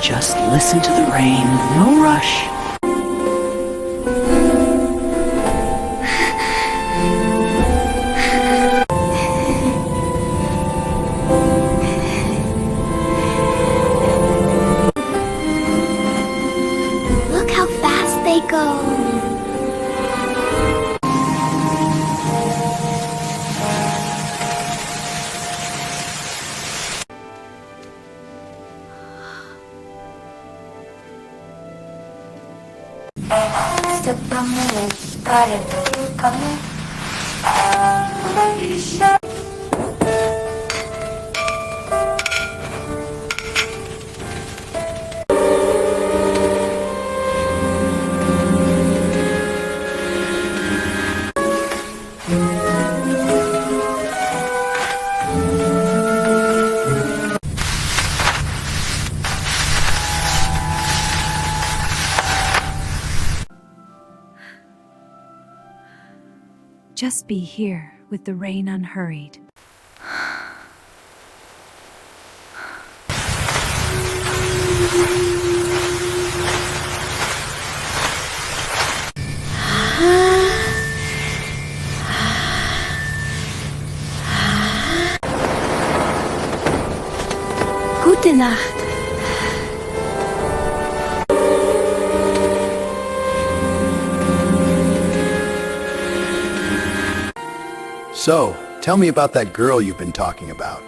Just listen to the rain, no rush. Look how fast they go. Just be here with the rain unhurried. Gute Nacht. So, tell me about that girl you've been talking about.